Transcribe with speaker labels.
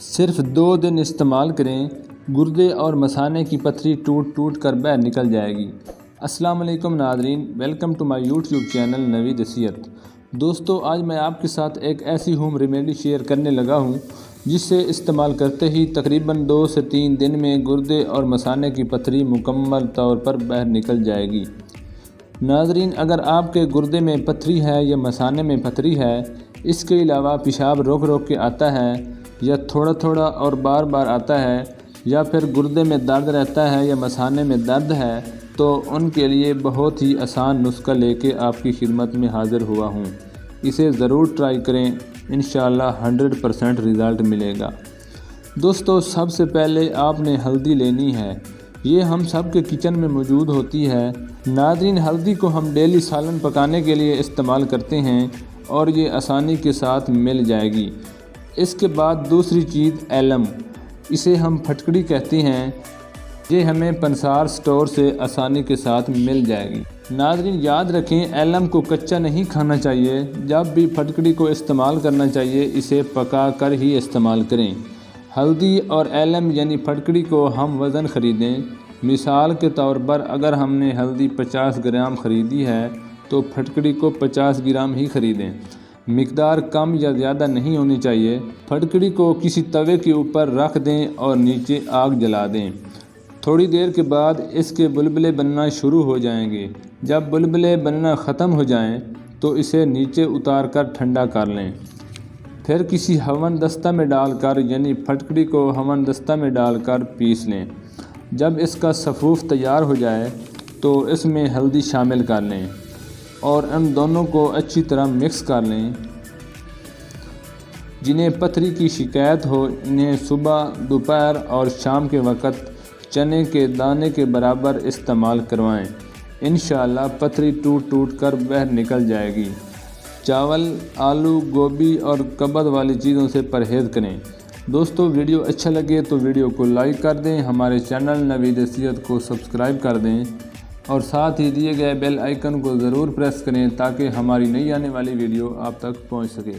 Speaker 1: सिर्फ 2 दिन इस्तेमाल करें, गुर्दे और मसाने की पथरी टूट टूट कर बाहर निकल जाएगी। अस्सलाम वालेकुम नाज़रीन, welcome to my YouTube channel Naveed Asiyat. दोस्तों, आज मैं आपके साथ एक ऐसी होम रेमेडी शेयर करने लगा हूं जिससे इस्तेमाल करते ही तकरीबन 2 से 3 दिन में गुर्दे और मसाने की पथरी मुकम्मल तौर पर बाहर निकल जाएगी। नाज़रीन, अगर आपके गुर्दे में पथरी है या मसाने में पथरी है, इसके अलावा पेशाब रोक रोक के आता है या थोड़ा थोड़ा और बार बार आता है, या फिर गुर्दे में दर्द रहता है या मसाने में दर्द है, तो उनके लिए बहुत ही आसान नुस्खा लेके आपकी खिदमत में हाज़िर हुआ हूँ। इसे ज़रूर ट्राई करें, इंशाअल्लाह 100% रिज़ल्ट मिलेगा। दोस्तों, सबसे पहले आपने हल्दी लेनी है। ये हम सब के किचन में मौजूद होती है। नाज़रीन, हल्दी को हम डेली सालन पकाने के लिए इस्तेमाल करते हैं और ये आसानी के साथ मिल जाएगी। इसके बाद दूसरी चीज़ एलम, इसे हम फटकड़ी कहते हैं। ये हमें पंसार स्टोर से आसानी के साथ मिल जाएगी। नाज़रीन, याद रखें, एलम को कच्चा नहीं खाना चाहिए। जब भी फटकड़ी को इस्तेमाल करना चाहिए, इसे पका कर ही इस्तेमाल करें। हल्दी और एलम यानी फटकड़ी को हम वज़न ख़रीदें। मिसाल के तौर पर अगर हमने हल्दी 50 ग्राम ख़रीदी है तो फटकड़ी को 50 ग्राम ही ख़रीदें। मिकदार कम या ज़्यादा नहीं होनी चाहिए। फटकड़ी को किसी तवे के ऊपर रख दें और नीचे आग जला दें। थोड़ी देर के बाद इसके बुलबुले बनना शुरू हो जाएंगे। जब बुलबुले बनना ख़त्म हो जाएं तो इसे नीचे उतार कर ठंडा कर लें। फिर किसी हवन दस्ता में डालकर यानी फटकड़ी को हवन दस्ता में डालकर पीस लें। जब इसका सफ़ूफ तैयार हो जाए तो इसमें हल्दी शामिल कर लें और इन दोनों को अच्छी तरह मिक्स कर लें। जिन्हें पथरी की शिकायत हो, इन्हें सुबह, दोपहर और शाम के वक़्त चने के दाने के बराबर इस्तेमाल करवाएं। इंशाअल्लाह पथरी टूट टूट कर बाहर निकल जाएगी। चावल, आलू, गोभी और कब्ज़ वाली चीज़ों से परहेज़ करें। दोस्तों, वीडियो अच्छा लगे तो वीडियो को लाइक कर दें, हमारे चैनल नवीद असीयत को सब्सक्राइब कर दें और साथ ही दिए गए बेल आइकन को ज़रूर प्रेस करें ताकि हमारी नई आने वाली वीडियो आप तक पहुंच सके।